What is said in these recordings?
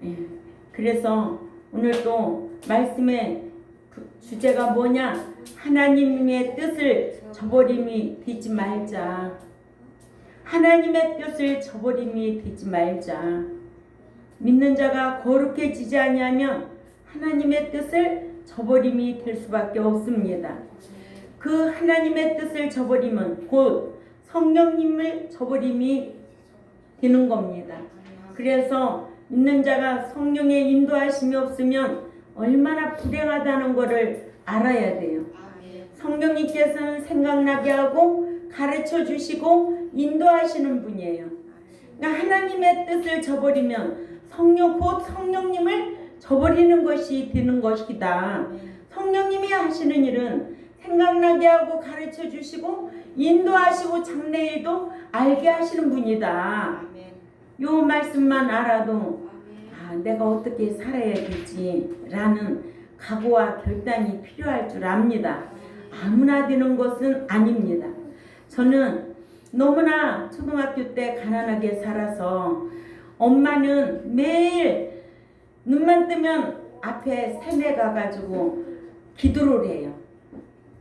예. 그래서 오늘 또 말씀의 주제가 뭐냐? 하나님의 뜻을 저버림이 되지 말자. 하나님의 뜻을 저버림이 되지 말자. 믿는 자가 거룩해지지 아니하면 하나님의 뜻을 저버림이 될 수밖에 없습니다. 그 하나님의 뜻을 저버림은 곧 성령님을 저버림이 되는 겁니다. 그래서 믿는 자가 성령의 인도하심이 없으면 얼마나 불행하다는 것을 알아야 돼요. 성령님께서는 생각나게 하고 가르쳐 주시고 인도하시는 분이에요. 그러니까 하나님의 뜻을 저버리면 곧 성령님을 저버리는 것이 되는 것이다. 성령님이 하시는 일은 생각나게 하고 가르쳐 주시고 인도하시고 장래일도 알게 하시는 분이다. 요 말씀만 알아도 내가 어떻게 살아야 되지라는 각오와 결단이 필요할 줄 압니다. 아무나 되는 것은 아닙니다. 저는 너무나 초등학교 때 가난하게 살아서 엄마는 매일 눈만 뜨면 앞에 산에 가가지고 기도를 해요.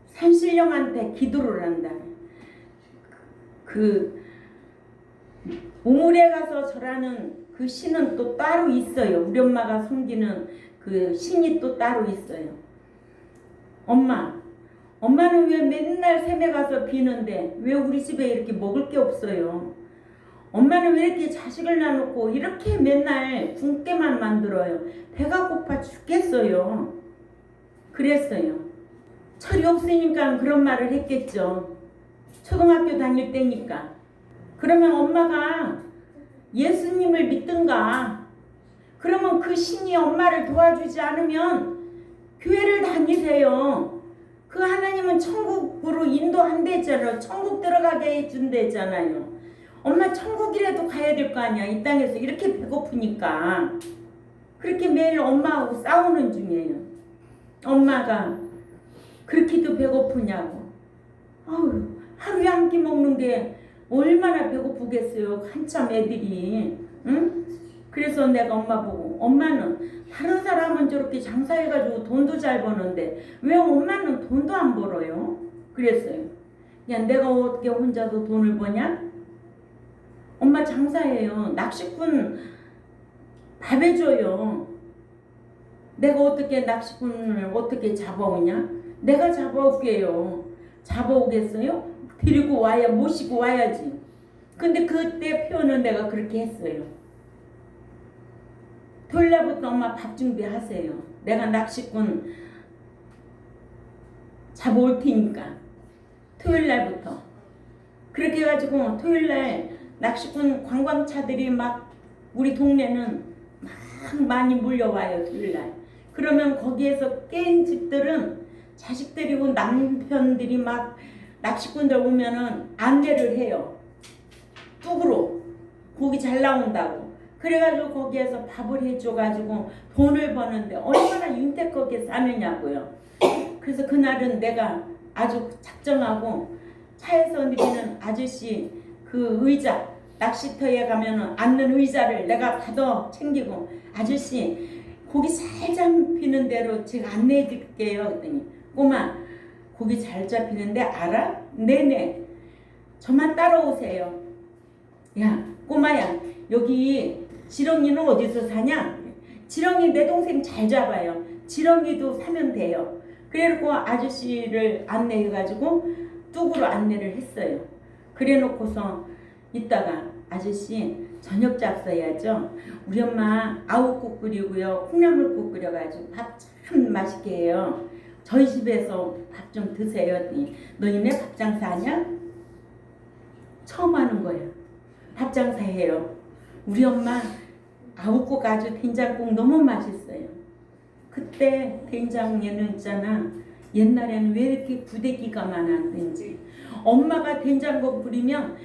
산신령한테 기도를 한다. 그 우물에 가서 절하는 그 신은 또 따로 있어요. 우리 엄마가 섬기는 그 신이 또 따로 있어요. 엄마는 왜 맨날 샘에 가서 비는데 왜 우리 집에 이렇게 먹을 게 없어요? 엄마는 왜 이렇게 자식을 낳아놓고 이렇게 맨날 굶게만 만들어요? 배가 고파 죽겠어요. 그랬어요. 철이 없으니까 그런 말을 했겠죠. 초등학교 다닐 때니까. 그러면 엄마가 예수님을 믿든가, 그러면 그 신이 엄마를 도와주지 않으면 교회를 다니세요. 그 하나님은 천국으로 인도한대잖아요. 천국 들어가게 해준대잖아요. 엄마 천국이라도 가야 될 거 아니야. 이 땅에서 이렇게 배고프니까. 그렇게 매일 엄마하고 싸우는 중이에요. 엄마가 그렇게도 배고프냐고. 하루에 한 끼 먹는 게 얼마나 배고프겠어요. 한참 애들이. 응? 그래서 내가 엄마 보고, 엄마는 다른 사람은 저렇게 장사해가지고 돈도 잘 버는데 왜 엄마는 돈도 안 벌어요? 그랬어요. 야, 내가 어떻게 혼자서 돈을 버냐? 엄마 장사해요. 낚시꾼 밥 해줘요. 내가 어떻게 낚시꾼을 어떻게 잡아오냐? 내가 잡아올게요. 잡아오겠어요? 데리고 와야, 모시고 와야지. 근데 그때 표현은 내가 그렇게 했어요. 토요일날부터 엄마 밥 준비하세요. 내가 낚시꾼 잡아올 테니까. 토요일날부터. 그렇게 해가지고 토요일날 낚시꾼 관광차들이 막 우리 동네는 막 많이 몰려와요. 토요일날. 그러면 거기에서 깬 집들은 자식 데리고 남편들이 막 낚시꾼들 오면은 안내를 해요. 뚝으로 고기 잘 나온다고. 그래가지고 거기에서 밥을 해줘가지고 돈을 버는데 얼마나 윤택하게 사느냐고요. 그래서 그날은 내가 아주 작정하고 차에서 내리는 아저씨 그 의자, 낚시터에 가면은 앉는 의자를 내가 받아 챙기고, 아저씨 고기 잘 잡히는 대로 제가 안내해 드릴게요. 그랬더니, 꼬마 고기 잘 잡히는데 알아? 네네. 저만 따라오세요. 야, 꼬마야, 여기 지렁이는 어디서 사냐? 지렁이 내 동생 잘 잡아요. 지렁이도 사면 돼요. 그래놓고 아저씨를 안내해가지고 뚝으로 안내를 했어요. 그래놓고서 이따가 아저씨 저녁 잡숴야죠. 우리 엄마 아욱국 끓이고요. 콩나물국 끓여가지고 밥 참 맛있게 해요. 저희 집에서 밥 좀 드세요. 너희네 밥 장사하냐? 처음 하는 거예요. 밥 장사해요. 우리 엄마 아욱국 아주 된장국 너무 맛있어요. 그때 된장에는 있잖아. 옛날에는 왜 이렇게 부대기가 많았는지. 엄마가 된장국 부리면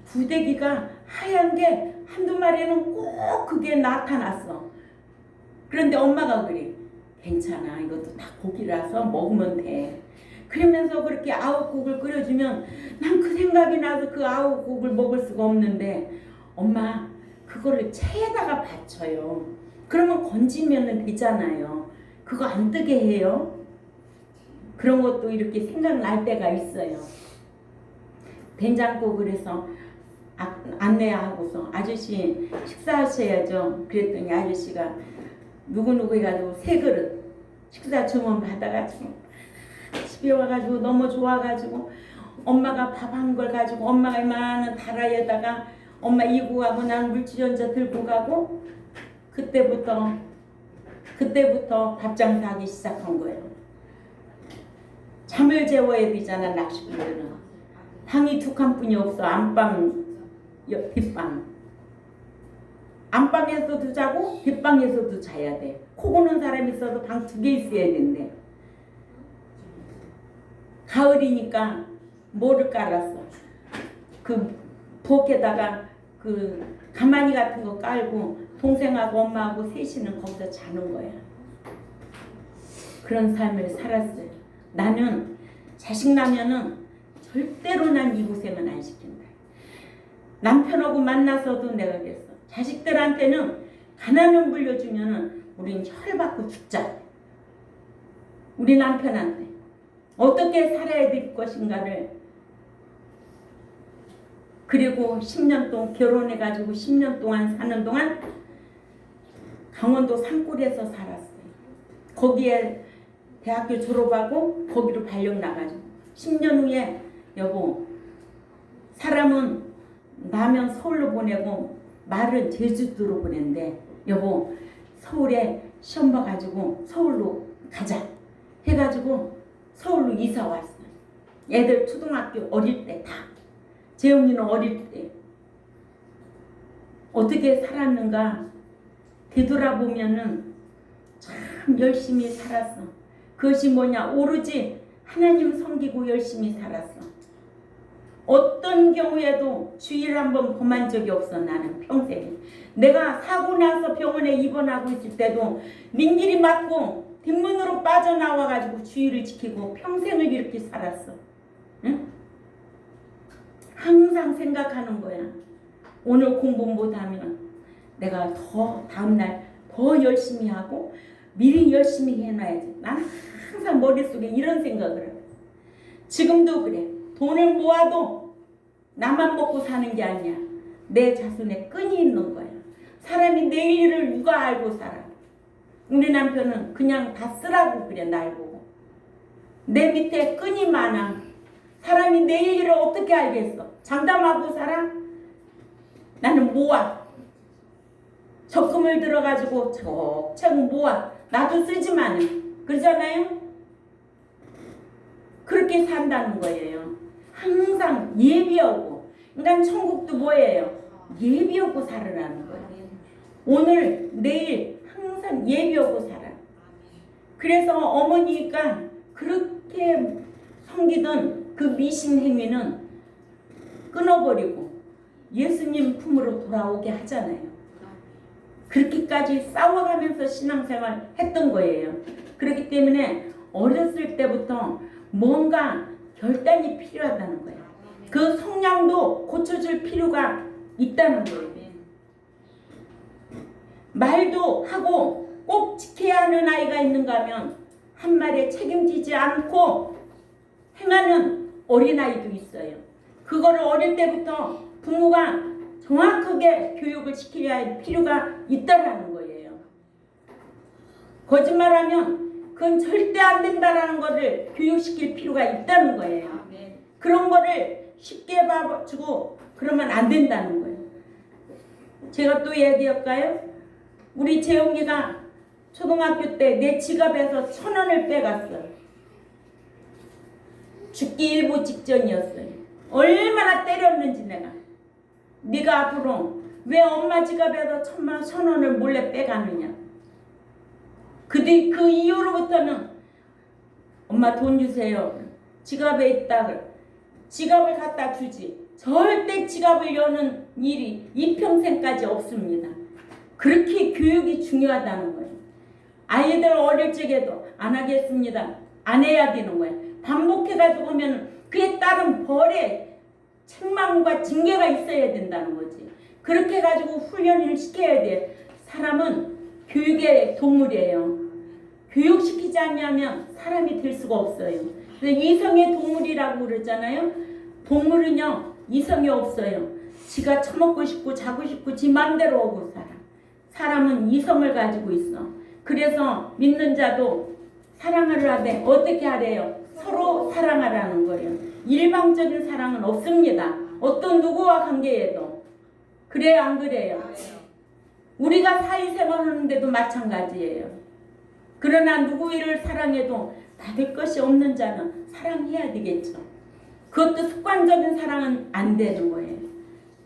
부대기가 하얀 게 한두 마리는 꼭 그게 나타났어. 그런데 엄마가 그래. 괜찮아. 이것도 다 고기라서 먹으면 돼. 그러면서 그렇게 아욱국을 끓여주면 난 그 생각이 나서 그 아욱국을 먹을 수가 없는데, 엄마 그거를 체에다가 받쳐요. 그러면 건지면 되잖아요. 그거 안 뜨게 해요. 그런 것도 이렇게 생각날 때가 있어요. 된장국 그래서 안내하고서 아저씨 식사하셔야죠. 그랬더니 아저씨가 누구누구 해가지고 3그릇 식사 주문 받아가지고 집에 와가지고 너무 좋아가지고 엄마가 밥 한 걸 가지고 엄마가 이만한 다라에다가 엄마 이고 가고 나는 물티전자 들고 가고 그때부터 밥 장사하기 시작한 거예요. 잠을 재워야 되잖아. 낚시꾼들은 방이 2칸뿐이 없어. 안방 뒷방. 안방에서도 자고 뒷방에서도 자야 돼. 코 고는 사람이 있어도 방 2개 있어야 된대. 가을이니까 뭐를 깔았어. 그 부엌에다가 그 가마니 같은 거 깔고 동생하고 엄마하고 셋이는 거기서 자는 거야. 그런 삶을 살았어요. 나는 자식 나면은 절대로 난 이 고생은 안 시킨다. 남편하고 만나서도 내가 그랬어. 자식들한테는 가난을 물려주면은 우린 혈받고 죽자. 우리 남편한테 어떻게 살아야 될 것인가를. 그리고 10년 동안 결혼해가지고 10년 동안 사는 동안 강원도 산골에서 살았어요. 거기에 대학교 졸업하고 거기로 발령 나가지고 10년 후에 여보 사람은 나면 서울로 보내고 말은 제주도로 보낸대. 여보 서울에 시험 봐가지고 서울로 가자 해가지고 서울로 이사 왔어요. 애들 초등학교 어릴 때 다. 재영이는 어릴 때 어떻게 살았는가 되돌아보면은 참 열심히 살았어. 그것이 뭐냐? 오로지 하나님 섬기고 열심히 살았어. 어떤 경우에도 주일 한번 범한 적이 없어. 나는 평생에. 내가 사고 나서 병원에 입원하고 있을 때도 민길이 맞고 뒷문으로 빠져나와가지고 주일을 지키고 평생을 이렇게 살았어. 응? 항상 생각하는 거야. 오늘 공부 못하면 내가 더 다음날 더 열심히 하고 미리 열심히 해놔야지. 나는 항상 머릿속에 이런 생각을 해. 지금도 그래. 돈을 모아도 나만 먹고 사는 게 아니야. 내 자손에 끈이 있는 거야. 사람이 내일을 누가 알고 살아. 우리 남편은 그냥 다 쓰라고 그래. 날 보고. 내 밑에 끈이 많아. 사람이 내일 일을 어떻게 알겠어. 장담하고 살아? 나는 모아. 적금을 들어가지고 차곡차곡 모아. 나도 쓰지만 그러잖아요. 그렇게 산다는 거예요. 항상 예비하고. 그러니까 천국도 뭐예요? 예비하고 살으라는 거예요. 오늘 내일 항상 예비하고 살아. 그래서 어머니가 그렇게 섬기던 그 미신 행위는 끊어버리고 예수님 품으로 돌아오게 하잖아요. 그렇게까지 싸워가면서 신앙생활 했던 거예요. 그렇기 때문에 어렸을 때부터 뭔가 결단이 필요하다는 거예요. 그 성향도 고쳐줄 필요가 있다는 거예요. 말도 하고 꼭 지켜야 하는 아이가 있는가 하면 한 말에 책임지지 않고 행하는 어린아이도 있어요. 그거를 어릴 때부터 부모가 정확하게 교육을 시켜야 할 필요가 있다는 거예요. 거짓말하면 그건 절대 안 된다라는 거를 교육시킬 필요가 있다는 거예요. 그런 거를 쉽게 봐주고 그러면 안 된다는 거예요. 제가 또 얘기할까요? 우리 재영이가 초등학교 때 내 지갑에서 1,000원을 빼갔어요. 죽기 일보 직전이었어요. 얼마나 때렸는지 내가. 네가 앞으로 왜 엄마 지갑에서 1,000원을 몰래 빼가느냐. 그 이후로부터는 엄마 돈 주세요. 지갑에 있다. 지갑을 갖다 주지. 절대 지갑을 여는 일이 이평생까지 없습니다. 그렇게 교육이 중요하다는 거예요. 아이들 어릴 적에도 안 하겠습니다. 안 해야 되는 거예요. 반복해가지고 오면 그에 따른 벌에 책망과 징계가 있어야 된다는 거지. 그렇게 해가지고 훈련을 시켜야 돼. 사람은 교육의 동물이에요. 교육시키지 않으면 사람이 될 수가 없어요. 그래서 이성의 동물이라고 그러잖아요. 동물은요 이성이 없어요. 지가 처먹고 싶고 자고 싶고 지 맘대로 오고 살아. 사람은 이성을 가지고 있어. 그래서 믿는 자도 사랑을 하되 어떻게 하래요? 서로 사랑하라는 거예요. 일방적인 사랑은 없습니다. 어떤 누구와 관계에도. 그래요 안 그래요? 우리가 사회생활하는데도 마찬가지예요. 그러나 누구를 사랑해도 받을 것이 없는 자는 사랑해야 되겠죠. 그것도 습관적인 사랑은 안 되는 거예요.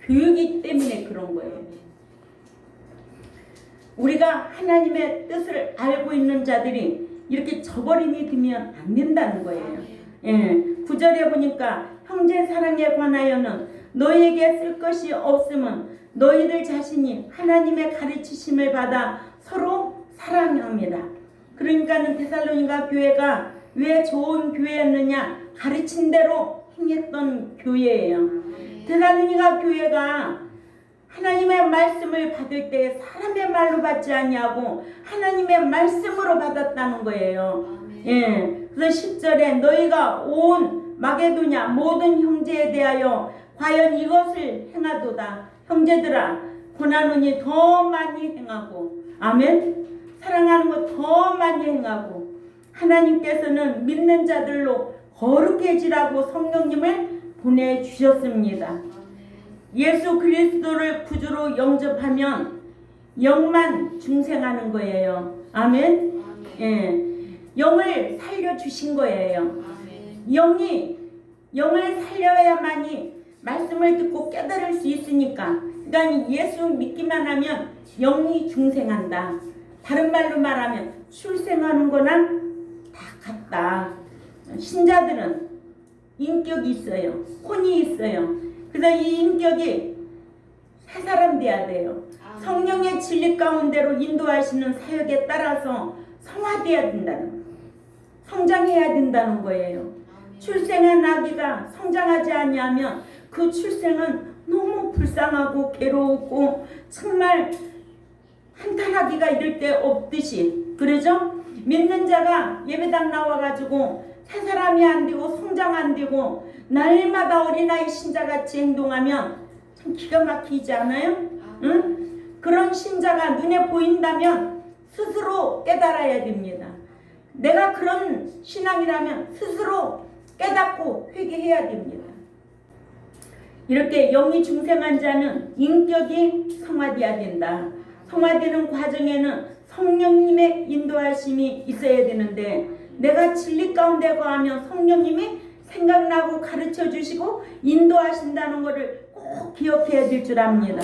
교육이기 때문에 그런 거예요. 우리가 하나님의 뜻을 알고 있는 자들이 이렇게 저버림이 되면 안 된다는 거예요. 예, 9절에 보니까 형제 사랑에 관하여는 너희에게 쓸 것이 없음은 너희들 자신이 하나님의 가르치심을 받아 서로 사랑합니다. 그러니까는 데살로니가 교회가 왜 좋은 교회였느냐? 가르친 대로 행했던 교회예요. 데살로니가 교회가 하나님의 말씀을 받을 때 사람의 말로 받지 아니하고 하나님의 말씀으로 받았다는 거예요. 예, 그래서 10절에 너희가 온 마게도냐 모든 형제에 대하여 과연 이것을 행하도다. 형제들아 권하노니 더 많이 행하고 아멘. 사랑하는 것 더 많이 행하고 하나님께서는 믿는 자들로 거룩해지라고 성령님을 보내주셨습니다. 예수 그리스도를 구주로 영접하면 영만 중생하는 거예요. 아멘. 예, 영을 살려주신 거예요. 영을 살려야만이 말씀을 듣고 깨달을 수 있으니까. 그러니까 예수 믿기만 하면 영이 중생한다. 다른 말로 말하면 출생하는 거나 다 같다. 신자들은 인격이 있어요. 혼이 있어요. 그래서 이 인격이 새 사람 돼야 돼요. 성령의 진리 가운데로 인도하시는 사역에 따라서 성화돼야 된다는, 성장해야 된다는 거예요. 출생한 아기가 성장하지 않으면 그 출생은 너무 불쌍하고 괴로웠고 정말 한탄하기가 이럴 데 없듯이, 그러죠? 믿는 자가 예배당 나와가지고 새 사람이 안 되고 성장 안 되고 날마다 어린아이 신자같이 행동하면 참 기가 막히지 않아요? 응? 그런 신자가 눈에 보인다면 스스로 깨달아야 됩니다. 내가 그런 신앙이라면 스스로 깨닫고 회개해야 됩니다. 이렇게 영이 중생한 자는 인격이 성화되어야 된다. 성화되는 과정에는 성령님의 인도하심이 있어야 되는데 내가 진리 가운데 거하면 성령님이 생각나고 가르쳐 주시고 인도하신다는 것을 꼭 기억해야 될 줄 압니다.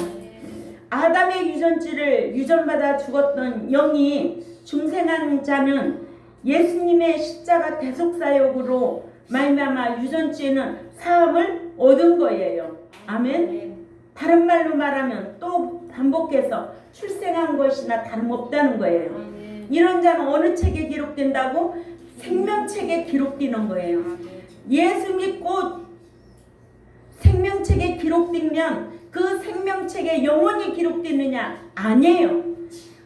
아담의 유전지를 유전받아 죽었던 영이 중생한 자는 예수님의 십자가 대속사역으로 말미암아 유전지에는 사함을 얻은 거예요. 아멘. 다른 말로 말하면 또 반복해서 출생한 것이나 다름없다는 거예요. 이런 자는 어느 책에 기록된다고? 생명책에 기록되는 거예요. 예수 믿고 생명책에 기록되면 그 생명책에 영원히 기록되느냐? 아니에요.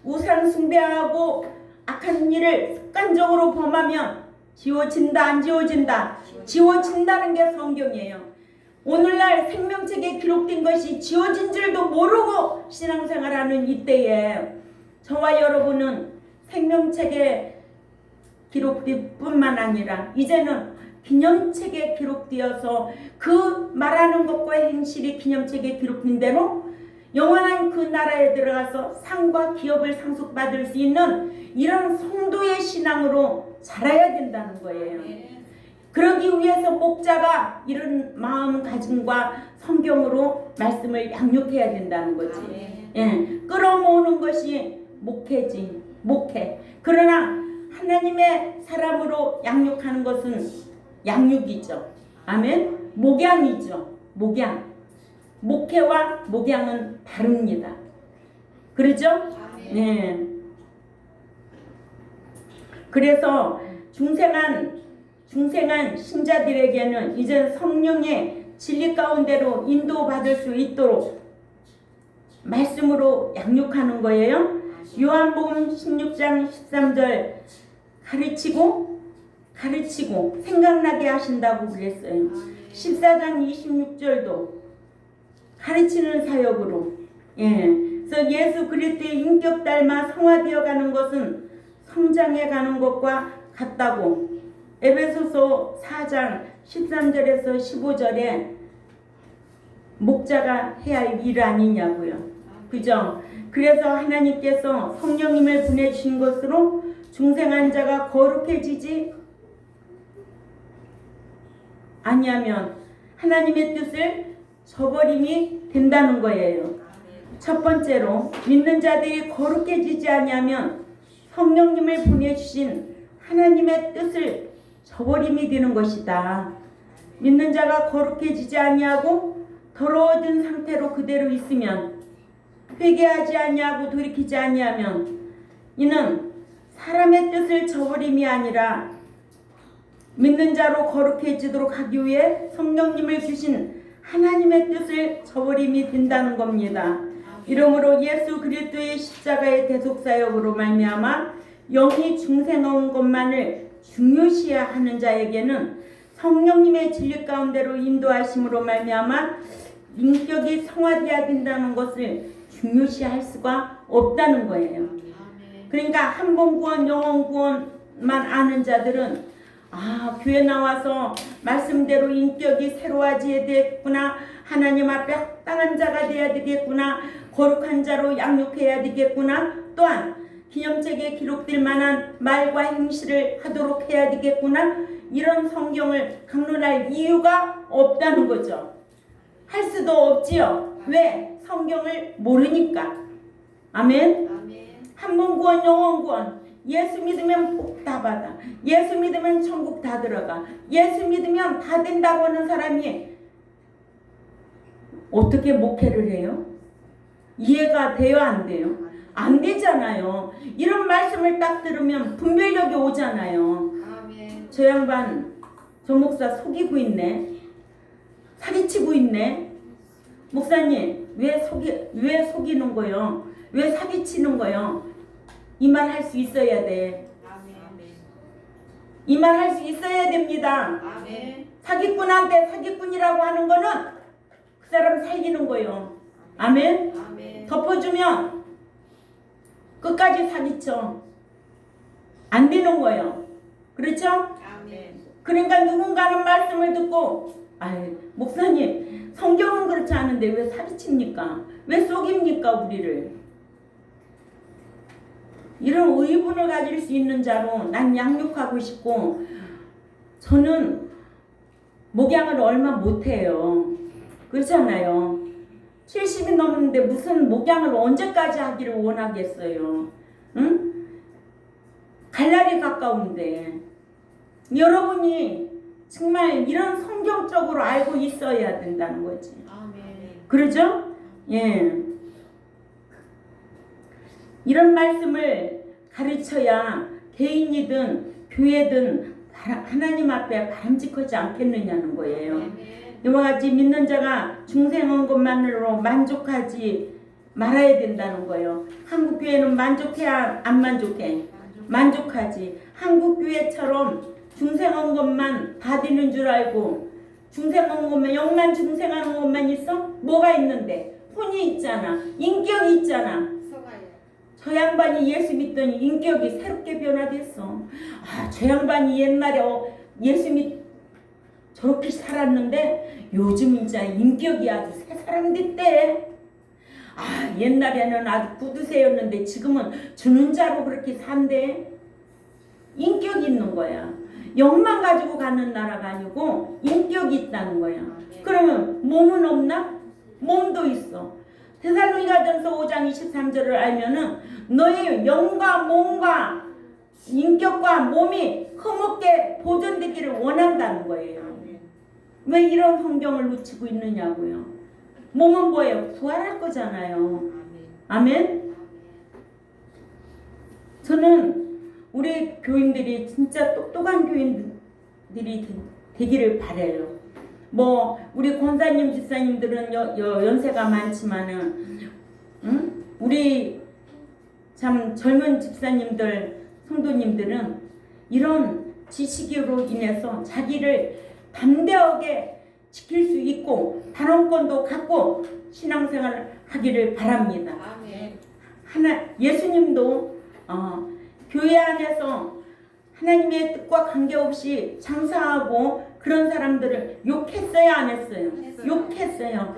우상 숭배하고 악한 일을 습관적으로 범하면 지워진다 안 지워진다? 지워진다는 게 성경이에요. 오늘날 생명책에 기록된 것이 지워진 줄도 모르고 신앙생활하는 이때에 저와 여러분은 생명책에 기록될 뿐만 아니라 이제는 기념책에 기록되어서 그 말하는 것과 행실이 기념책에 기록된 대로 영원한 그 나라에 들어가서 상과 기업을 상속받을 수 있는 이런 성도의 신앙으로 자라야 된다는 거예요. 그러기 위해서 목자가 이런 마음가짐과 성경으로 말씀을 양육해야 된다는 거지. 예, 끌어모으는 것이 목회지, 목회. 그러나 하나님의 사람으로 양육하는 것은 양육이죠. 아멘. 목양이죠. 목양. 목회와 목양은 다릅니다. 그렇죠? 네. 그래서 중생한 신자들에게는 이제 성령의 진리 가운데로 인도받을 수 있도록 말씀으로 양육하는 거예요. 요한복음 16장 13절 가르치고 생각나게 하신다고 그랬어요. 14장 26절도 가르치는 사역으로. 그래서 예수 그리스도의 인격 닮아 성화되어 가는 것은 성장해 가는 것과 같다고 에베소서 4장 13절에서 15절에 목자가 해야 할 일 아니냐고요. 그죠? 그래서 하나님께서 성령님을 보내주신 것으로 중생한 자가 거룩해지지 아니하면 하나님의 뜻을 저버림이 된다는 거예요. 첫 번째로 믿는 자들이 거룩해지지 아니하면 성령님을 보내주신 하나님의 뜻을 저버림이 되는 것이다. 믿는 자가 거룩해지지 아니하고 더러워진 상태로 그대로 있으면 회개하지 아니하고 돌이키지 아니하면 이는 사람의 뜻을 저버림이 아니라 믿는 자로 거룩해지도록 하기 위해 성령님을 주신 하나님의 뜻을 저버림이 된다는 겁니다. 이러므로 예수 그리스도의 십자가의 대속사역으로 말미암아 영이 중생한 것만을 중요시하는 자에게는 성령님의 진리 가운데로 인도하심으로 말미암아 인격이 성화되어야 된다는 것을 중요시할 수가 없다는 거예요. 그러니까 한 번 구원, 영원 구원만 아는 자들은 교회 나와서 말씀대로 인격이 새로워져야 되겠구나, 하나님 앞에 합당한 자가 되어야 되겠구나, 거룩한 자로 양육해야 되겠구나, 또한 기념책에 기록될 만한 말과 행실을 하도록 해야 되겠구나, 이런 성경을 강론할 이유가 없다는 거죠. 할 수도 없지요. 왜? 성경을 모르니까. 아멘. 한 번 구원, 영원 구원. 예수 믿으면 복 다 받아. 예수 믿으면 천국 다 들어가. 예수 믿으면 다 된다고 하는 사람이 어떻게 목회를 해요? 이해가 돼요, 안 돼요? 안 되잖아요. 이런 말씀을 딱 들으면 분별력이 오잖아요. 저 양반, 저 목사 속이고 있네. 사기치고 있네. 목사님, 왜 속이는 거요? 왜 사기치는 거요? 이 말 할 수 있어야 돼. 이 말 할 수 있어야 됩니다. 사기꾼한테 사기꾼이라고 하는 거는 그 사람 살리는 거예요. 아멘? 덮어주면 끝까지 사기쳐. 안 되는 거예요. 그렇죠? 그러니까 누군가는 말씀을 듣고 목사님 성경은 그렇지 않은데 왜 사기칩니까? 왜 속입니까 우리를? 이런 의분을 가질 수 있는 자로 난 양육하고 싶고, 저는 목양을 얼마 못해요. 그렇잖아요. 70이 넘었는데 무슨 목양을 언제까지 하기를 원하겠어요. 응? 갈 날이 가까운데 여러분이 정말 이런 성경적으로 알고 있어야 된다는 거지. 그러죠? 예. 이런 말씀을 가르쳐야 개인이든 교회든 하나님 앞에 바람직하지 않겠느냐는 거예요. 이와 같이 믿는 자가 중생한 것만으로 만족하지 말아야 된다는 거예요. 한국 교회는 만족해야 안 만족해? 만족하지. 한국 교회처럼 중생한 것만 다 되는 줄 알고 중생한 것만 영만 중생하는 것만 있어? 뭐가 있는데? 혼이 있잖아. 인격이 있잖아. 저 양반이 예수 믿더니 인격이 새롭게 변화됐어. 저 양반이 옛날에 예수 믿 저렇게 살았는데 요즘 이제 인격이 아주 새 사람 됐대. 옛날에는 아주 구두쇠였는데 지금은 주는 자로 그렇게 산대. 인격이 있는 거야. 영만 가지고 가는 나라가 아니고 인격이 있다는 거야. 그러면 몸은 없나? 몸도 있어. 데살로니가전서 5장 23절을 알면은 너의 영과 몸과 인격과 몸이 흠없게 보존되기를 원한다는 거예요. 왜 이런 성경을 놓치고 있느냐고요. 몸은 뭐예요? 부활할 거잖아요. 아멘? 저는 우리 교인들이 진짜 똑똑한 교인들이 되기를 바라요. 우리 권사님, 집사님들은 연세가 많지만은, 우리 참 젊은 집사님들, 성도님들은 이런 지식으로 인해서 자기를 담대하게 지킬 수 있고 발언권도 갖고 신앙생활을 하기를 바랍니다. 예수님도 교회 안에서 하나님의 뜻과 관계없이 장사하고 그런 사람들을 욕했어요, 안 했어요? 욕했어요.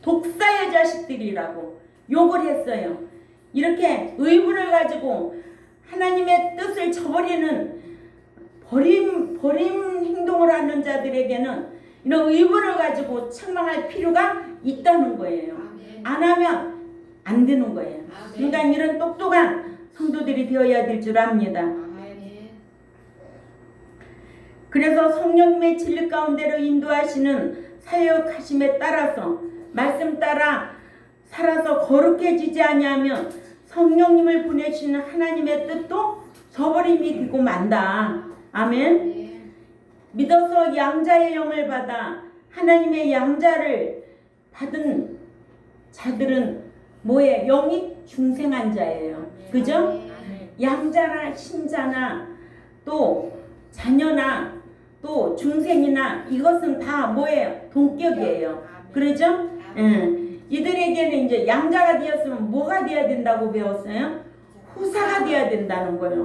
독사의 자식들이라고 욕을 했어요. 이렇게 의문을 가지고 하나님의 뜻을 저버리는 버림 행동을 하는 자들에게는 이런 의문을 가지고 책망할 필요가 있다는 거예요. 안 하면 안 되는 거예요. 그러니까 이런 똑똑한 성도들이 되어야 될 줄 압니다. 그래서 성령님의 진리 가운데로 인도하시는 사역하심에 따라서 말씀 따라 살아서 거룩해지지 아니하면 성령님을 보내시는 하나님의 뜻도 저버림이 되고 만다. 아멘. 믿어서 양자의 영을 받아 하나님의 양자를 받은 자들은 뭐예요? 영이 중생한 자예요. 그죠? 양자나 신자나 또 자녀나 또 중생이나 이것은 다 뭐예요? 동격이에요. 그러죠? 이들에게는 이제 양자가 되었으면 뭐가 되어야 된다고 배웠어요? 후사가 되어야 된다는 거예요.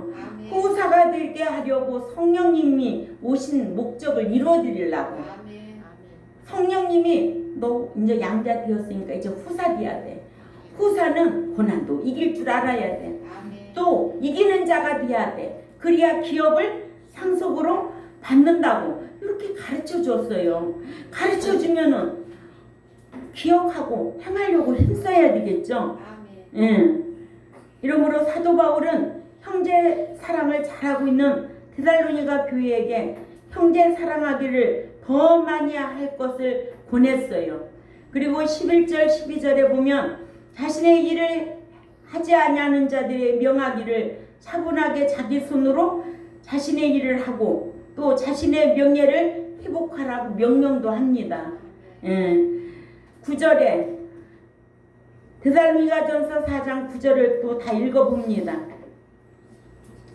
후사가 되게 하려고 성령님이 오신 목적을 이루어드리려고. 성령님이 너 이제 양자 되었으니까 이제 후사 돼야 돼. 후사는 고난도 이길 줄 알아야 돼. 또 이기는 자가 돼야 돼. 그래야 기업을 상속으로 받는다고 이렇게 가르쳐 줬어요. 가르쳐 주면은 기억하고 행하려고 힘써야 되겠죠. 이러므로 사도 바울은 형제 사랑을 잘하고 있는 데살로니가 교회에게 형제 사랑하기를 더 많이 할 것을 권했어요. 그리고 11절 12절에 보면 자신의 일을 하지 아니하는 자들의 명하기를 차분하게 자기 손으로 자신의 일을 하고 또 자신의 명예를 회복하라고 명령도 합니다. 9절에 데살로니가전서 4장 9절을 또 다 읽어봅니다.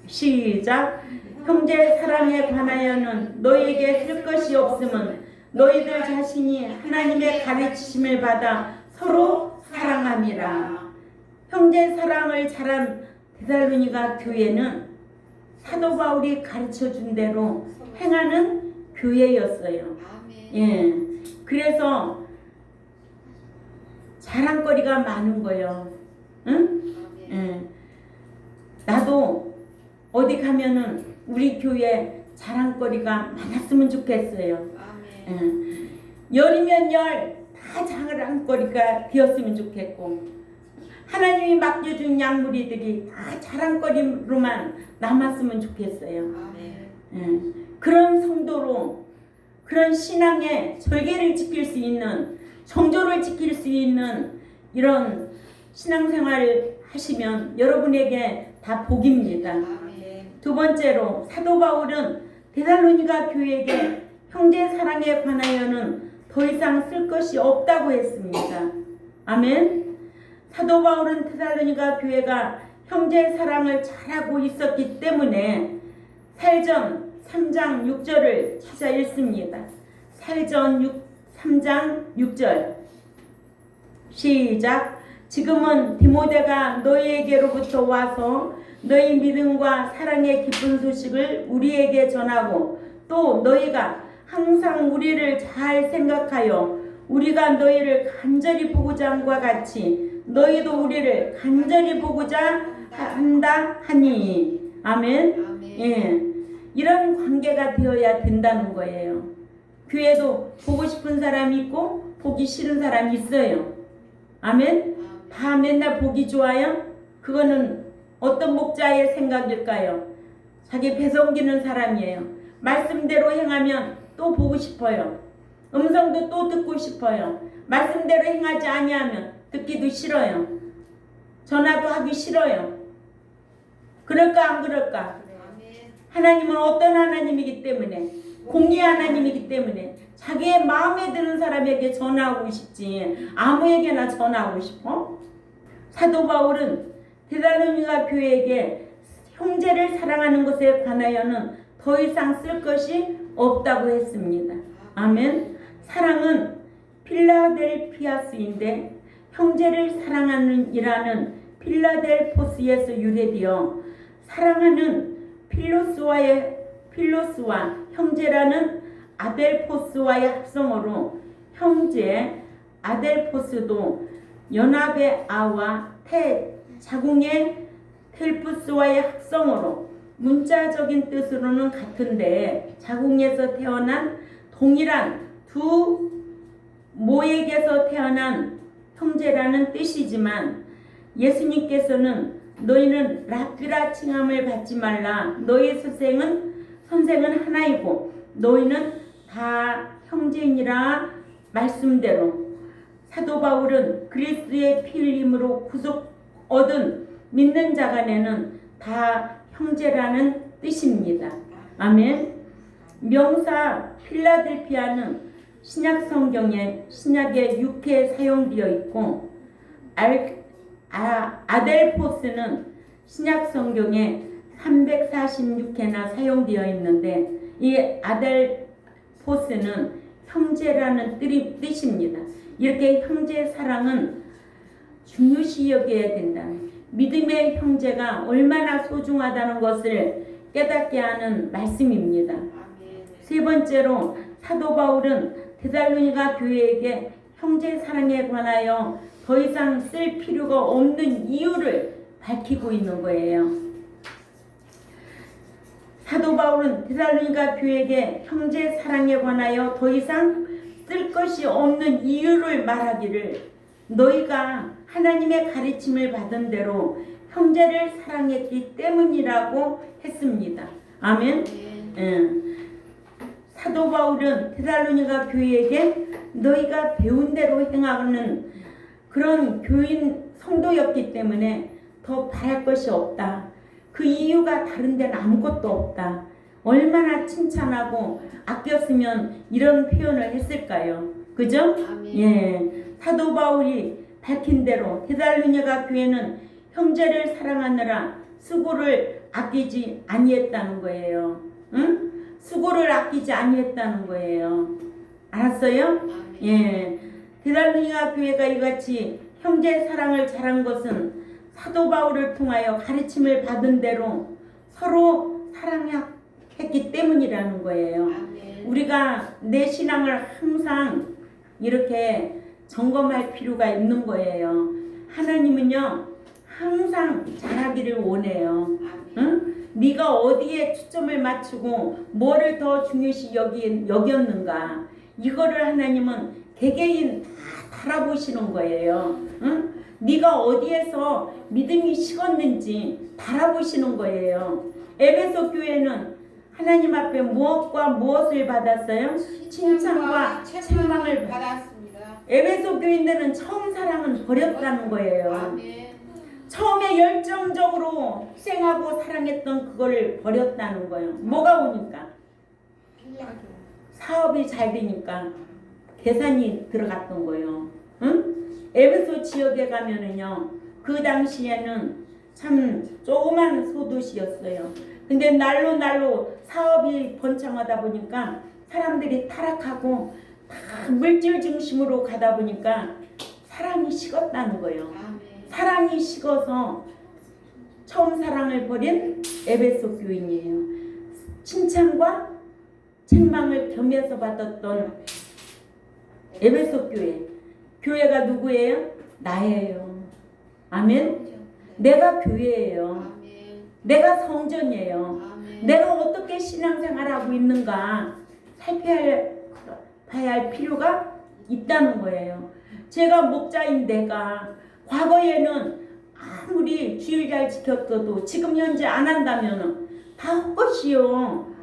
시작. 형제 사랑에 관하여는 너희에게 쓸 것이 없음은 너희들 자신이 하나님의 가르치심을 받아 서로 사랑함이라. 형제 사랑을 잘한 데살로니가 교회는 사도 바울이 가르쳐준 대로 행하는 교회였어요. 그래서 자랑거리가 많은 거예요. 응? 나도 어디 가면은 우리 교회 자랑거리가 많았으면 좋겠어요. 열이면 열 다 자랑거리가 되었으면 좋겠고 하나님이 맡겨준 양무리들이 다 자랑거리로만 남았으면 좋겠어요. 그런 성도로 그런 신앙의 절개를 지킬 수 있는 정조를 지킬 수 있는 이런 신앙생활을 하시면 여러분에게 다 복입니다. 두 번째로 사도 바울은 데살로니가 교회에게 형제 사랑에 관하여는 더 이상 쓸 것이 없다고 했습니다. 아멘. 사도 바울은 데살로니가 교회가 형제 사랑을 잘하고 있었기 때문에 살전 3장 6절을 찾아 읽습니다. 살전 3장 6절 시작. 지금은 디모데가 너희에게로부터 와서 너희 믿음과 사랑의 기쁜 소식을 우리에게 전하고 또 너희가 항상 우리를 잘 생각하여 우리가 너희를 간절히 보고자 함과 같이 너희도 우리를 간절히 보고자 한다 하니. 아멘. 이런 관계가 되어야 된다는 거예요. 교회도 보고 싶은 사람이 있고 보기 싫은 사람이 있어요. 아멘. 다 맨날 보기 좋아요? 그거는 어떤 목자의 생각일까요? 자기 배송기는 사람이에요. 말씀대로 행하면 또 보고 싶어요. 음성도 또 듣고 싶어요. 말씀대로 행하지 아니하면 듣기도 싫어요. 전화도 하기 싫어요. 그럴까 안 그럴까? 하나님은 어떤 하나님이기 때문에 공의 하나님이기 때문에 자기의 마음에 드는 사람에게 전화하고 싶지 아무에게나 전화하고 싶어? 사도 바울은 데살로니가 교회에게 형제를 사랑하는 것에 관하여는 더 이상 쓸 것이 없다고 했습니다. 아멘. 사랑은 필라델피아스인데 형제를 사랑하는 이라는 필라델포스에서 유래되어 사랑하는 필로스와 형제라는 아델포스와의 합성어로 형제 아델포스도 연합의 아와 자궁의 텔푸스와의 합성어로 문자적인 뜻으로는 같은데 자궁에서 태어난 동일한 두 모에게서 태어난 형제라는 뜻이지만 예수님께서는 너희는 랍비라 칭함을 받지 말라. 너희 선생은 하나이고 너희는 다 형제니라 말씀대로 사도 바울은 그리스도의 피 흘림으로 구속 얻은 믿는 자간에는 다 형제라는 뜻입니다. 아멘. 명사 필라델피아는 신약 성경에 신약에 6회 사용되어 있고 아델포스는 신약 성경에 346회나 사용되어 있는데 이 아델포스는 형제라는 뜻입니다. 이렇게 형제 사랑은 중요시 여겨야 된다. 믿음의 형제가 얼마나 소중하다는 것을 깨닫게 하는 말씀입니다. 세 번째로 사도 바울은 데살로니가 교회에게 형제 사랑에 관하여 더 이상 쓸 필요가 없는 이유를 밝히고 있는 거예요. 사도 바울은 데살로니가 교회에게 형제 사랑에 관하여 더 이상 쓸 것이 없는 이유를 말하기를 너희가 하나님의 가르침을 받은 대로 형제를 사랑했기 때문이라고 했습니다. 아멘. 사도 바울은 데살로니가 교회에게 너희가 배운 대로 행하는 그런 교인 성도였기 때문에 더 바랄 것이 없다. 그 이유가 다른 데는 아무것도 없다. 얼마나 칭찬하고 아꼈으면 이런 표현을 했을까요? 그죠? 예. 사도 바울이 밝힌 대로 데살로니가 교회는 형제를 사랑하느라 수고를 아끼지 아니했다는 거예요. 응? 수고를 아끼지 아니했다는 거예요. 알았어요? 예. 데살로니가 교회가 이같이 형제 사랑을 잘한 것은 사도 바울을 통하여 가르침을 받은 대로 서로 사랑했기 때문이라는 거예요. 우리가 내 신앙을 항상 이렇게 점검할 필요가 있는 거예요. 하나님은요 항상 잘하기를 원해요. 응? 네가 어디에 초점을 맞추고 뭐를 더 중요시 여겼는가 이거를 하나님은 개개인 다 달아보시는 거예요. 응? 네가 어디에서 믿음이 식었는지 달아보시는 거예요. 에베소 교회는 하나님 앞에 무엇과 무엇을 받았어요? 칭찬과 책망을 받았습니다. 에베소 교인들은 처음 사랑은 버렸다는 거예요. 아멘. 처음에 열정적으로 희생하고 사랑했던 그거를 버렸다는 거예요. 뭐가 오니까? 사업이 잘 되니까 계산이 들어갔던 거예요. 응? 에베소 지역에 가면은요, 그 당시에는 참 조그만 소도시였어요. 근데 날로 사업이 번창하다 보니까 사람들이 타락하고 다 물질 중심으로 가다 보니까 사랑이 식었다는 거예요. 사랑이 식어서 처음 사랑을 버린 에베소 교인이에요. 칭찬과 책망을 겸해서 받았던 에베소 교회. 교회가 누구예요? 나예요. 아멘. 내가 교회예요. 내가 성전이에요. 내가 어떻게 신앙생활하고 있는가 살펴봐야 할 필요가 있다는 거예요. 제가 목자인 내가 과거에는 아무리 주일 잘 지켰어도 지금 현재 안 한다면 다 헛것이요.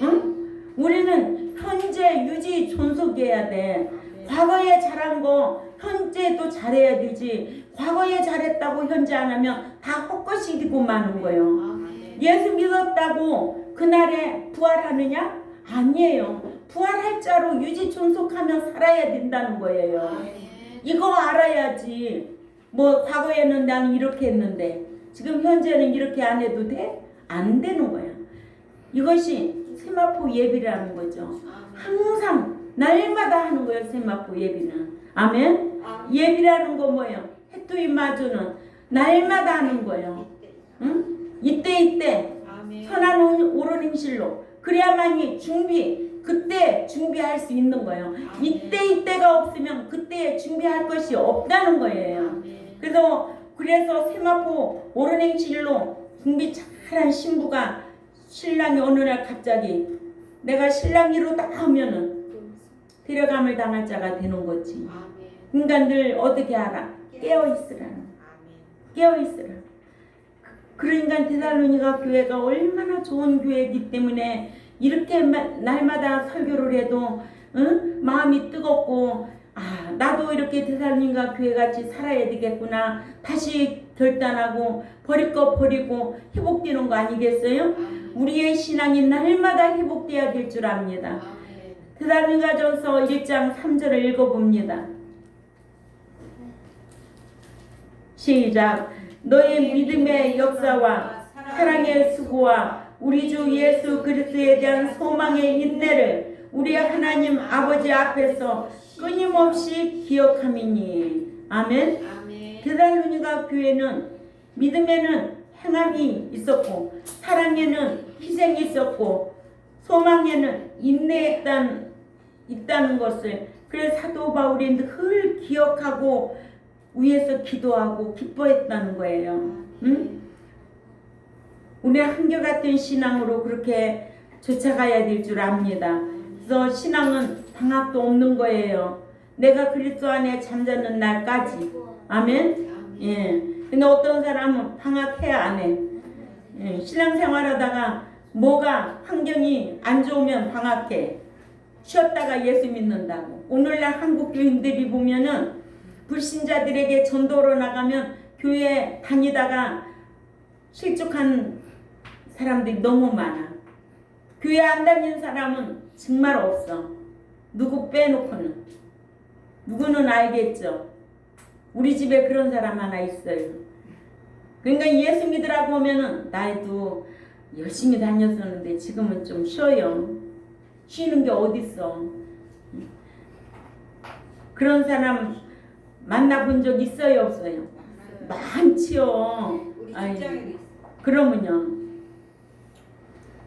응? 우리는 현재 유지 존속해야 돼. 과거에 잘한 거 현재도 잘해야 되지. 과거에 잘했다고 현재 안 하면 다 헛것이고 마는 거예요. 예수 믿었다고 그날에 부활하느냐? 아니에요. 부활할 자로 유지 존속하며 살아야 된다는 거예요. 이거 알아야지. 뭐 과거에는 나는 이렇게 했는데 지금 현재는 이렇게 안 해도 돼? 안 되는 거야. 이것이 세마포 예비라는 거죠. 항상 날마다 하는 거예요. 세마포 예비는. 아멘. 예비라는 거 뭐예요? 해투이 마주는 날마다 하는 거예요. 응? 이때 선한 옳은 행실로 그래야만이 그때 준비할 수 있는 거예요. 이때가 없으면 그때 준비할 것이 없다는 거예요. 그래서 세마포 옳은 행실로 준비 잘한 신부가 신랑이 어느 날 갑자기 내가 신랑이로다 하면은 데려감을 당할 자가 되는 거지. 인간들 어떻게 알아? 깨어있으라. 그러니까 데살로니가 교회가 얼마나 좋은 교회이기 때문에 이렇게 날마다 설교를 해도 마음이 뜨겁고 나도 이렇게 데살로니가 교회같이 살아야 되겠구나. 다시 결단하고 버릴 거 버리고 회복되는 거 아니겠어요? 우리의 신앙이 날마다 회복돼야 될 줄 압니다. 데살로니가전서 1장 3절을 읽어봅니다. 시작. 너의 믿음의 역사와 사랑의 수고와 우리 주 예수 그리스도에 대한 소망의 인내를 우리 하나님 아버지 앞에서 끊임없이 기억함이니. 아멘. 데살로니가 교회는 믿음에는 행함이 있었고 사랑에는 희생이 있었고 소망에는 있다는 것을 그래서 사도 바울이 늘 기억하고 위에서 기도하고 기뻐했다는 거예요. 응? 우리 한결같은 신앙으로 그렇게 쫓아가야 될 줄 압니다. 그래서 신앙은 방학도 없는 거예요. 내가 그리스도 안에 잠자는 날까지. 아멘. 예. 근데 어떤 사람은 방학해야 안 해. 예. 신앙생활하다가 뭐가 환경이 안 좋으면 방학해. 쉬었다가 예수 믿는다고. 오늘날 한국 교인들이 보면은 불신자들에게 전도로 나가면 교회 다니다가 실족한 사람들이 너무 많아. 교회 안 다니는 사람은 정말 없어. 누구 빼놓고는. 누구는 알겠죠. 우리 집에 그런 사람 하나 있어요. 그러니까 예수 믿으라고 하면은 나도 열심히 다녔었는데 지금은 좀 쉬어요. 쉬는 게 어딨어. 그런 사람 만나본 적 있어요, 없어요? 많지요. 우리 직장에도 있어. 그러면요.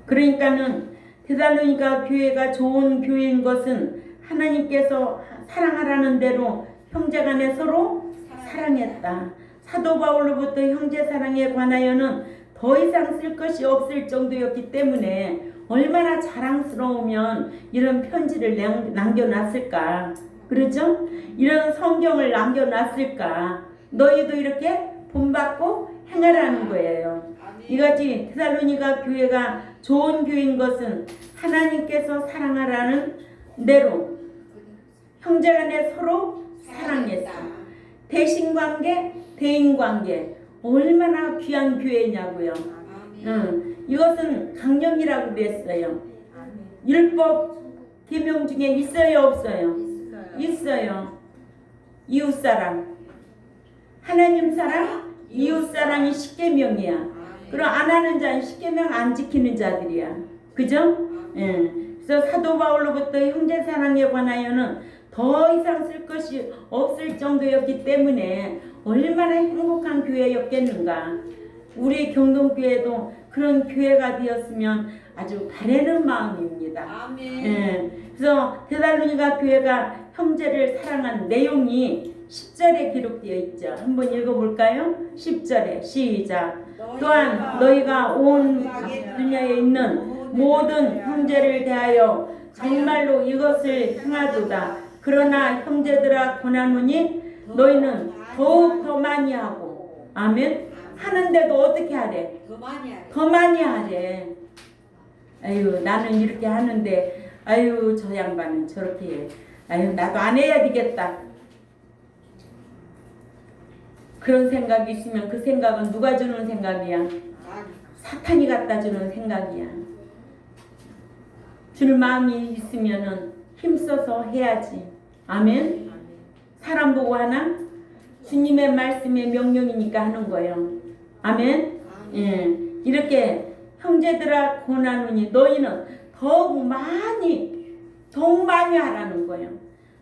그러니까는 데살로니가 교회가 좋은 교회인 것은 하나님께서 사랑하라는 대로 형제간에 서로 사랑했다. 사도 바울로부터 형제 사랑에 관하여는 더 이상 쓸 것이 없을 정도였기 때문에 얼마나 자랑스러우면 이런 편지를 남겨놨을까. 그렇죠? 이런 성경을 남겨놨을까. 너희도 이렇게 본받고 행하라는 거예요. 이같이 데살로니가 교회가 좋은 교회인 것은 하나님께서 사랑하라는 대로 형제간에 서로 사랑했어. 대신관계, 대인관계 얼마나 귀한 교회냐고요. 이것은 강령이라고 그랬어요. 율법 계명 중에 있어요, 없어요? 있어요. 이웃사랑, 하나님 사랑, 이웃사랑이 10계명이야. 그럼 안 하는 자는 10계명 안 지키는 자들이야. 그죠? 예. 그래서 사도 바울로부터 형제 사랑에 관하여는 더 이상 쓸 것이 없을 정도였기 때문에 얼마나 행복한 교회였겠는가. 우리 경동교회도 그런 교회가 되었으면 아주 바라는 마음입니다. 아멘. 예. 그래서 데살로니가 교회가 형제를 사랑한 내용이 10절에 기록되어 있죠. 한번 읽어볼까요? 10절에 시작. 또한 너희가 온 분야에 있는 모든 형제를 대하여 정말로 이것을 행하도다. 그러나 형제들아 권하노니 너희는 더욱 더 많이 하고. 아멘. 하는데도 어떻게 하래? 더 많이 하래. 아유, 나는 이렇게 하는데 아유, 저 양반은 저렇게 해. 아유, 나도 안 해야 되겠다. 그런 생각이 있으면 그 생각은 누가 주는 생각이야? 사탄이 갖다 주는 생각이야. 줄 마음이 있으면은 힘써서 해야지. 아멘. 사람 보고 하나? 주님의 말씀의 명령이니까 하는 거예요. 아멘. 예. 이렇게 형제들아 권하노니 너희는 더욱 많이 하라는 거예요.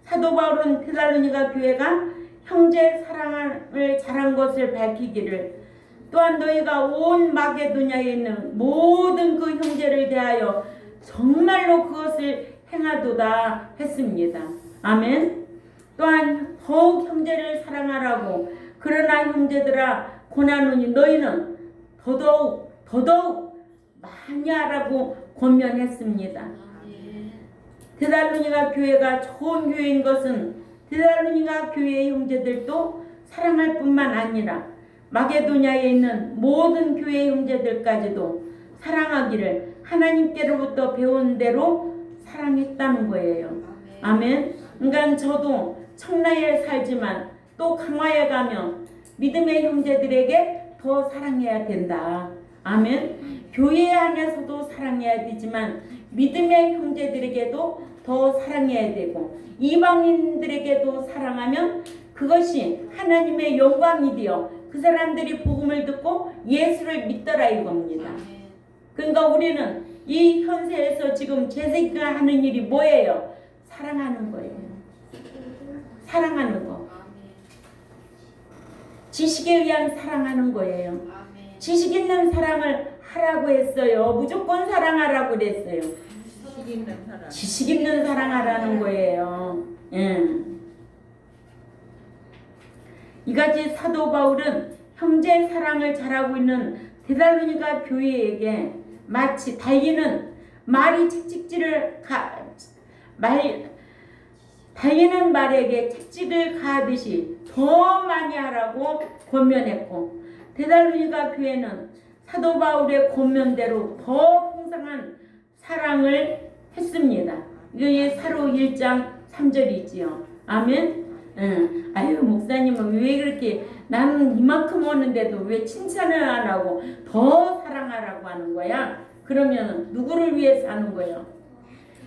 사도 바울은 데살로니가 교회가 형제 사랑을 잘한 것을 밝히기를, 또한 너희가 온 마게도냐에 있는 모든 그 형제를 대하여 정말로 그것을 행하도다 했습니다. 아멘. 또한 더욱 형제를 사랑하라고, 그러나 형제들아 권하노니 너희는 더더욱 많이 하라고 권면했습니다. 데살로니가 교회가 좋은 교회인 것은 데살로니가 교회의 형제들도 사랑할 뿐만 아니라 마게도냐에 있는 모든 교회 형제들까지도 사랑하기를 하나님께로부터 배운 대로 사랑했다는 거예요. 아멘. 그러니까 저도 청라에 살지만 또 강화에 가면 믿음의 형제들에게 더 사랑해야 된다. 아멘. 교회 안에서도 사랑해야 되지만 믿음의 형제들에게도 더 사랑해야 되고 이방인들에게도 사랑하면 그것이 하나님의 영광이 되어 그 사람들이 복음을 듣고 예수를 믿더라 이겁니다. 그러니까 우리는 이 현세에서 지금 제사가 하는 일이 뭐예요? 사랑하는 거예요. 사랑하는 거. 지식에 의한 사랑하는 거예요. 지식 있는 사랑을 하라고 했어요. 무조건 사랑하라고 그랬어요. 지식 있는 사랑하라는 거예요. 이같이 사도 바울은 형제 사랑을 잘하고 있는 데살로니가 교회에게 마치 달리는 달리는 말에게 채찍을 가하듯이 더 많이 하라고 권면했고, 데살로니가 교회는 사도 바울의 권면대로 더 풍성한 사랑을 했습니다. 이게 사로 1장 3절이지요. 아멘. 아유 목사님은 왜 그렇게 나는 이만큼 오는데도 왜 칭찬을 안 하고 더 사랑하라고 하는 거야? 그러면 누구를 위해서 하는 거예요?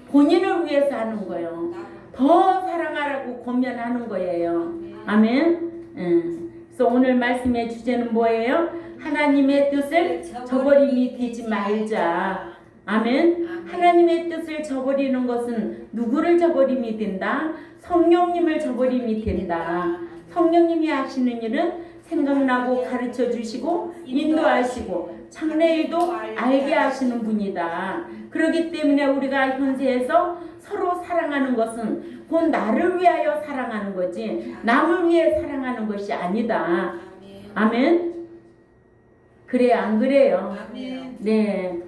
본인을 위해서 하는 거예요. 더 사랑하라고 권면하는 거예요. 아멘. 그래서 오늘 말씀의 주제는 뭐예요? 하나님의 뜻을 저버림이 되지 말자. 아멘. 하나님의 뜻을 저버리는 것은 누구를 저버림이 된다? 성령님을 저버림이 된다. 성령님이 하시는 일은 생각나고 가르쳐 주시고 인도하시고 장래일도 알게 하시는 분이다. 그렇기 때문에 우리가 현세에서 서로 사랑하는 것은 곧 나를 위하여 사랑하는 거지 남을 위해 사랑하는 것이 아니다. 아멘. 그래 안 그래요? 네.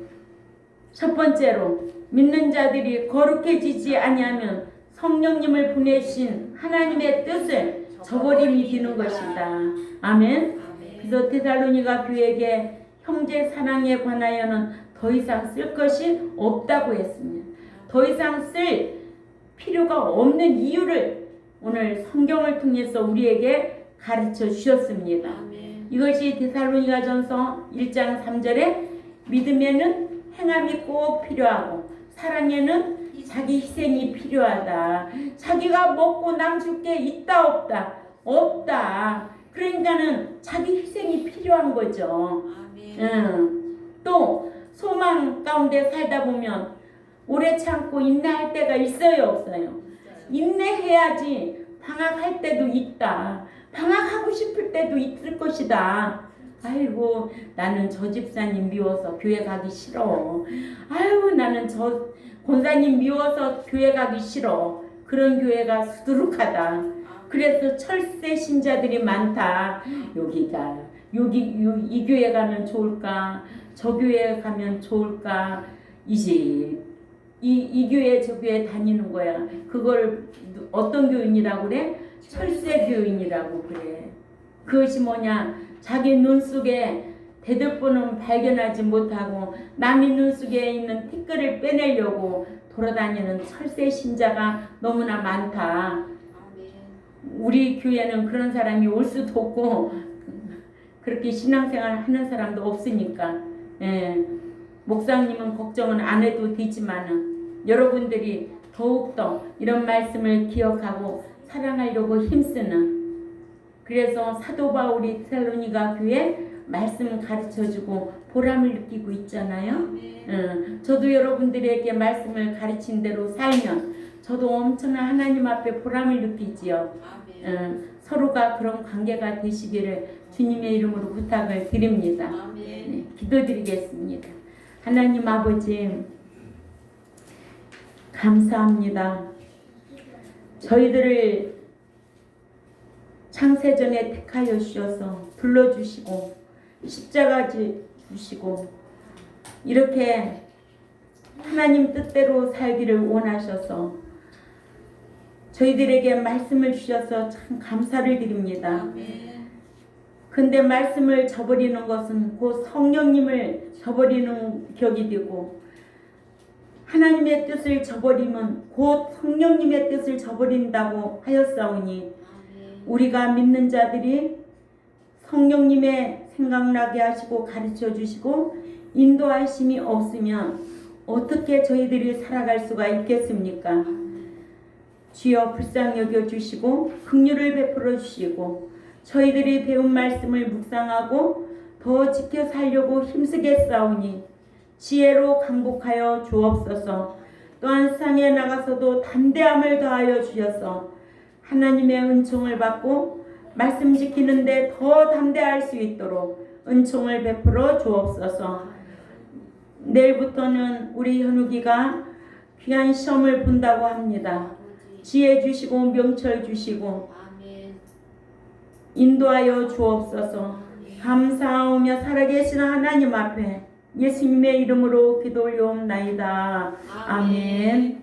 첫 번째로 믿는 자들이 거룩해지지 아니하면 성령님을 보내신 하나님의 뜻을 저버림이 되는 것이다. 아멘. 그래서 데살로니가 교회에게 형제 사랑에 관하여는 더 이상 쓸 것이 없다고 했습니다. 더 이상 쓸 필요가 없는 이유를 오늘 성경을 통해서 우리에게 가르쳐 주셨습니다. 이것이 데살로니가전서 1장 3절에 믿음에는 행함이 꼭 필요하고 사랑에는 자기 희생이 필요하다. 자기가 먹고 남 줄 게 있다 없다? 없다. 그러니까는 자기 희생이 필요한 거죠. 또 소망 가운데 살다 보면 오래 참고 인내할 때가 있어요 없어요? 인내해야지. 방학할 때도 있다. 방학하고 싶을 때도 있을 것이다. 아이고 나는 저 집사님 미워서 교회 가기 싫어. 아이고 나는 저 권사님 미워서 교회 가기 싫어. 그런 교회가 수두룩하다. 그래서 철새 신자들이 많다. 이 교회 가면 좋을까? 저 교회 가면 좋을까? 이제 이 교회 저 교회 다니는 거야. 그걸 어떤 교인이라고 그래? 철새 교인이라고 그래. 그것이 뭐냐? 자기 눈 속에 대들보는 발견하지 못하고 남의 눈 속에 있는 티끌을 빼내려고 돌아다니는 철새 신자가 너무나 많다. 우리 교회는 그런 사람이 올 수도 없고 그렇게 신앙생활 하는 사람도 없으니까 목사님은 걱정은 안 해도 되지만은 여러분들이 더욱더 이런 말씀을 기억하고 사랑하려고 힘쓰는 그래서 사도 바울이 테살로니가 교회 말씀 가르쳐주고 보람을 느끼고 있잖아요. 저도 여러분들에게 말씀을 가르친 대로 살면 저도 엄청난 하나님 앞에 보람을 느끼지요. 서로가 그런 관계가 되시기를 주님의 이름으로 부탁을 드립니다. 네, 기도드리겠습니다. 하나님 아버지 감사합니다. 저희들을 창세전에 택하여 주셔서 불러주시고 십자가 주시고 이렇게 하나님 뜻대로 살기를 원하셔서 저희들에게 말씀을 주셔서 참 감사를 드립니다. 근데 말씀을 저버리는 것은 곧 성령님을 저버리는 격이 되고 하나님의 뜻을 저버리면 곧 성령님의 뜻을 저버린다고 하였사오니 우리가 믿는 자들이 성령님의 생각나게 하시고 가르쳐 주시고 인도하심이 없으면 어떻게 저희들이 살아갈 수가 있겠습니까? 주여 불쌍히 여겨주시고 긍휼을 베풀어 주시고 저희들이 배운 말씀을 묵상하고 더 지켜 살려고 힘쓰겠사오니 지혜로 강복하여 주옵소서. 또한 세상에 나가서도 담대함을 더하여 주셔서 하나님의 은총을 받고 말씀 지키는데 더 담대할 수 있도록 은총을 베풀어 주옵소서. 내일부터는 우리 현욱이가 귀한 시험을 본다고 합니다. 지혜 주시고 명철 주시고 인도하여 주옵소서. 감사하며 살아계신 하나님 앞에 예수님의 이름으로 기도 올려옵나이다. 아멘.